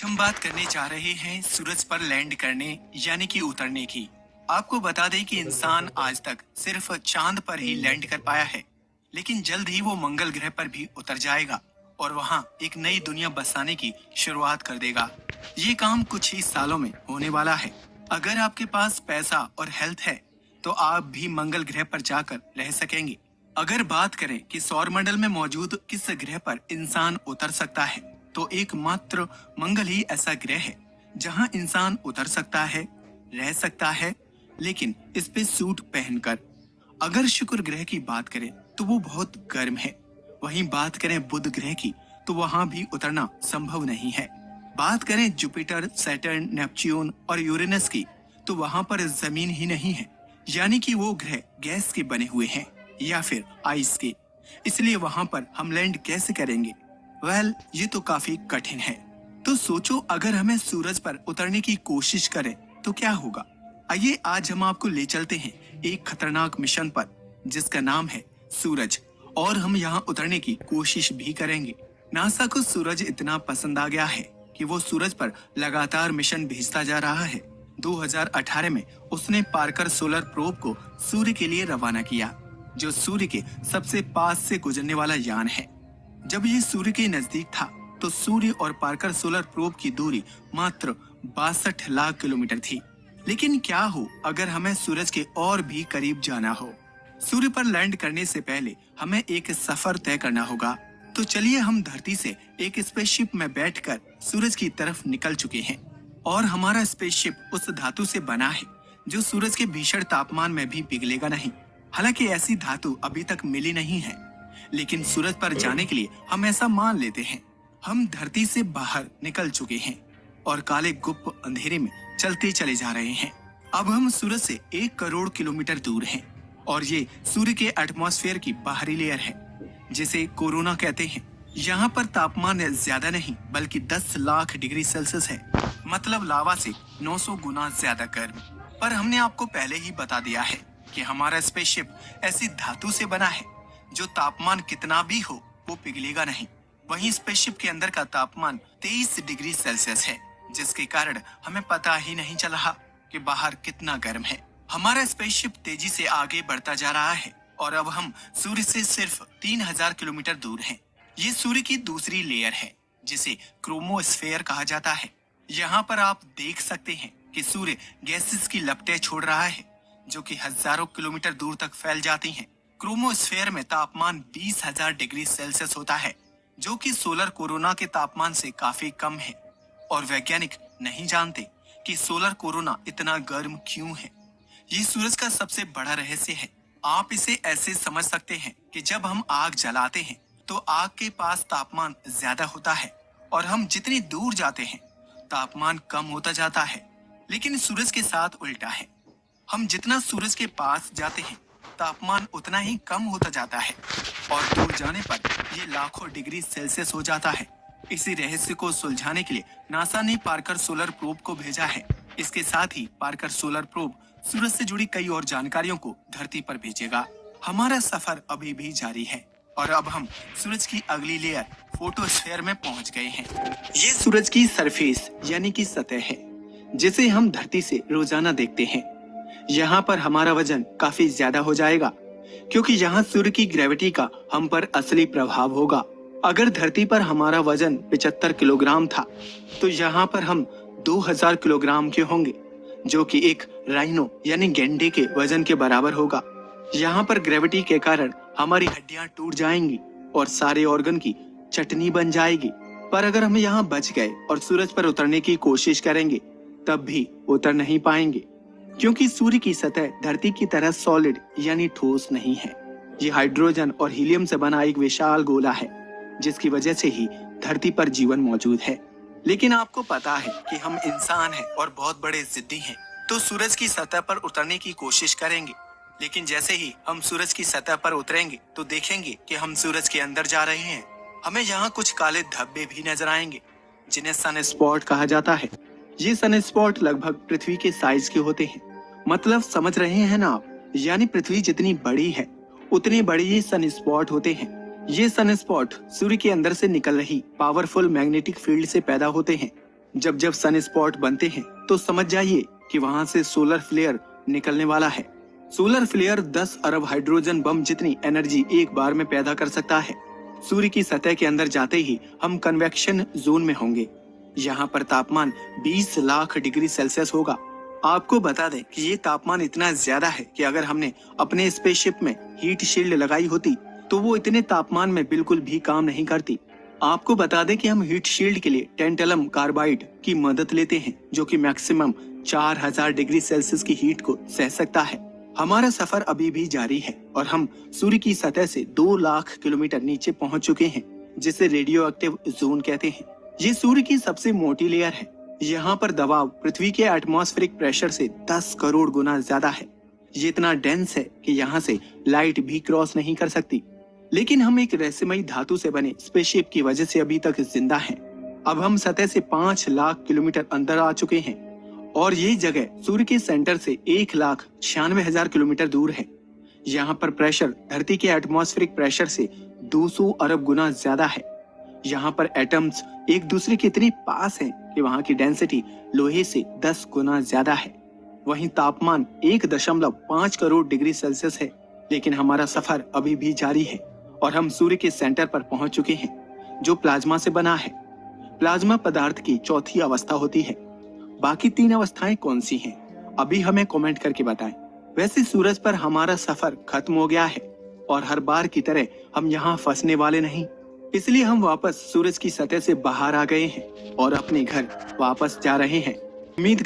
आज हम बात करने जा रहे हैं सूरज पर लैंड करने यानी कि उतरने की। आपको बता दें कि इंसान आज तक सिर्फ चांद पर ही लैंड कर पाया है, लेकिन जल्द ही वो मंगल ग्रह पर भी उतर जाएगा और वहाँ एक नई दुनिया बसाने की शुरुआत कर देगा। ये काम कुछ ही सालों में होने वाला है। अगर आपके पास पैसा और हेल्थ है तो आप भी मंगल ग्रह पर जाकर रह सकेंगे। अगर बात करें कि सौरमंडल में मौजूद किस ग्रह पर इंसान उतर सकता है, तो एकमात्र मंगल ही ऐसा ग्रह है जहां इंसान उतर सकता है, रह सकता है, लेकिन इस पे सूट पहनकर। अगर शुक्र ग्रह की बात करें तो वो बहुत गर्म है। वहीं बात करें बुध ग्रह की तो वहां भी उतरना संभव नहीं है। बात करें जुपिटर, सैटर्न, नेपच्यून और यूरेनस की तो वहां पर जमीन ही नहीं है, यानी कि वो ग्रह गैस के बने हुए हैं या फिर आइस के। इसलिए वहां पर हम लैंड कैसे करेंगे? ये तो काफी कठिन है। तो सोचो, अगर हमें सूरज पर उतरने की कोशिश करें तो क्या होगा? आइए आज हम आपको ले चलते हैं एक खतरनाक मिशन पर जिसका नाम है सूरज, और हम यहाँ उतरने की कोशिश भी करेंगे। नासा को सूरज इतना पसंद आ गया है कि वो सूरज पर लगातार मिशन भेजता जा रहा है। 2018 में उसने पार्कर सोलर प्रोब को सूर्य के लिए रवाना किया, जो सूर्य के सबसे पास से गुजरने वाला यान है। जब ये सूर्य के नजदीक था तो सूर्य और पार्कर सोलर प्रोब की दूरी मात्र 62 लाख किलोमीटर थी। लेकिन क्या हो अगर हमें सूरज के और भी करीब जाना हो? सूर्य पर लैंड करने से पहले हमें एक सफर तय करना होगा। तो चलिए, हम धरती से एक स्पेसशिप में बैठकर सूरज की तरफ निकल चुके हैं और हमारा स्पेसशिप उस धातु से बना है जो सूरज के भीषण तापमान में भी पिघलेगा नहीं। हालांकि ऐसी धातु अभी तक मिली नहीं है, लेकिन सूरज पर जाने के लिए हम ऐसा मान लेते हैं। हम धरती से बाहर निकल चुके हैं और काले गुप्त अंधेरे में चलते चले जा रहे हैं। अब हम सूरज से 1 करोड़ किलोमीटर दूर हैं और ये सूर्य के एटमॉस्फेयर की बाहरी लेयर है जिसे कोरोना कहते हैं। यहाँ पर तापमान ज्यादा नहीं बल्कि 10 लाख डिग्री सेल्सियस है, मतलब लावा से 900 गुना ज्यादा गर्म। पर हमने आपको पहले ही बता दिया है कि हमारा स्पेसशिप ऐसी धातु से बना है जो तापमान कितना भी हो वो पिघलेगा नहीं। वहीं स्पेसशिप के अंदर का तापमान 23 डिग्री सेल्सियस है, जिसके कारण हमें पता ही नहीं चल रहा कि बाहर कितना गर्म है। हमारा स्पेसशिप तेजी से आगे बढ़ता जा रहा है और अब हम सूर्य से सिर्फ 3000 किलोमीटर दूर हैं। ये सूर्य की दूसरी लेयर है जिसे क्रोमोस्फेयर कहा जाता है। यहाँ पर आप देख सकते हैं कि सूर्य गैसेस की लपटें छोड़ रहा है जो कि हजारों किलोमीटर दूर तक फैल जाती हैं। क्रोमोस्फेयर में तापमान 20,000 डिग्री सेल्सियस होता है, जो कि सोलर कोरोना के तापमान से काफी कम है। और वैज्ञानिक नहीं जानते कि सोलर कोरोना इतना गर्म क्यों है। ये सूरज का सबसे बड़ा रहस्य है। आप इसे ऐसे समझ सकते हैं कि जब हम आग जलाते हैं तो आग के पास तापमान ज्यादा होता है और हम जितनी दूर जाते हैं तापमान कम होता जाता है। लेकिन सूरज के साथ उल्टा है। हम जितना सूरज के पास जाते हैं तापमान उतना ही कम होता जाता है और दूर जाने पर ये लाखों डिग्री सेल्सियस हो जाता है। इसी रहस्य को सुलझाने के लिए नासा ने पार्कर सोलर प्रोब को भेजा है। इसके साथ ही पार्कर सोलर प्रोब सूरज से जुड़ी कई और जानकारियों को धरती पर भेजेगा। हमारा सफर अभी भी जारी है और अब हम सूरज की अगली लेयर फोटोस्फेयर में पहुंच गए हैं। ये सूरज की सरफेस यानी कि सतह है जिसे हम धरती से रोजाना देखते हैं। यहाँ पर हमारा वजन काफी ज्यादा हो जाएगा क्योंकि यहाँ सूर्य की ग्रेविटी का हम पर असली प्रभाव होगा। अगर धरती पर हमारा वजन 75 किलोग्राम था तो यहाँ पर हम 2000 किलोग्राम के होंगे, जो कि एक राइनो यानी गेंडे के वजन के बराबर होगा। यहाँ पर ग्रेविटी के कारण हमारी हड्डियां टूट जाएंगी और सारे ऑर्गन की चटनी बन जाएगी। पर अगर हम यहाँ बच गए और सूरज पर उतरने की कोशिश करेंगे तब भी उतर नहीं पाएंगे, क्योंकि सूर्य की सतह धरती की तरह सॉलिड यानी ठोस नहीं है। ये हाइड्रोजन और हीलियम से बना एक विशाल गोला है जिसकी वजह से ही धरती पर जीवन मौजूद है। लेकिन आपको पता है कि हम इंसान हैं और बहुत बड़े जिद्दी हैं, तो सूरज की सतह पर उतरने की कोशिश करेंगे। लेकिन जैसे ही हम सूरज की सतह पर उतरेंगे तो देखेंगे कि हम सूरज के अंदर जा रहे हैं। हमें यहाँ कुछ काले धब्बे भी नजर आएंगे जिन्हें सन स्पॉट कहा जाता है। ये सन स्पॉट लगभग पृथ्वी के साइज के होते हैं। मतलब समझ रहे हैं ना आप? यानी पृथ्वी जितनी बड़ी है उतने बड़े ये सन स्पॉट होते हैं। ये सन स्पॉट सूर्य के अंदर से निकल रही पावरफुल मैग्नेटिक फील्ड से पैदा होते हैं। जब जब सन स्पॉट बनते हैं तो समझ जाइए कि वहां से सोलर फ्लेयर निकलने वाला है। सोलर फ्लेयर 10 अरब हाइड्रोजन बम जितनी एनर्जी एक बार में पैदा कर सकता है। सूर्य की सतह के अंदर जाते ही हम कन्वेक्शन जोन में होंगे। यहाँ पर तापमान 20 लाख डिग्री सेल्सियस होगा। आपको बता दें कि ये तापमान इतना ज्यादा है कि अगर हमने अपने स्पेसशिप में हीट शील्ड लगाई होती तो वो इतने तापमान में बिल्कुल भी काम नहीं करती। आपको बता दें कि हम हीट शील्ड के लिए टेंटलम कार्बाइड की मदद लेते हैं, जो कि मैक्सिमम 4000 डिग्री सेल्सियस की हीट को सह सकता है। हमारा सफर अभी भी जारी है और हम सूर्य की सतह से 2 लाख किलोमीटर नीचे पहुंच चुके हैं, जिसे रेडियो एक्टिव जोन कहते हैं। ये सूर्य की सबसे मोटी लेयर है। यहाँ पर दबाव पृथ्वी के एटमॉस्फेरिक प्रेशर से 10 करोड़ गुना ज्यादा है। ये इतना डेंस है कि यहाँ से लाइट भी क्रॉस नहीं कर सकती। लेकिन हम एक रहस्यमयी धातु से बने स्पेसशिप की वजह से अभी तक जिंदा हैं। अब हम सतह से 5 लाख किलोमीटर अंदर आ चुके हैं और ये जगह सूर्य के सेंटर से 1,96,000 किलोमीटर दूर है। यहाँ पर प्रेशर धरती के एटमॉस्फेरिक प्रेशर से 200 अरब गुना ज्यादा है। यहाँ पर एटम्स एक दूसरे के इतने पास हैं कि वहाँ की डेंसिटी लोहे से 10 गुना ज्यादा है। वहीं तापमान 1.5 करोड़ डिग्री सेल्सियस है। लेकिन हमारा सफर अभी भी जारी है और हम सूर्य के सेंटर पर पहुंच चुके हैं, जो प्लाज्मा से बना है। प्लाज्मा पदार्थ की चौथी अवस्था होती है। बाकी 3 अवस्थाएं कौन सी हैं? अभी हमें कमेंट करके बताएं। वैसे सूरज पर हमारा सफर खत्म हो गया है और हर बार की तरह हम यहाँ फंसने वाले नहीं। इसलिए हम वापस सूरज की सतह से बाहर आ गए हैं और अपने घर वापस जा रहे हैं। उम्मीद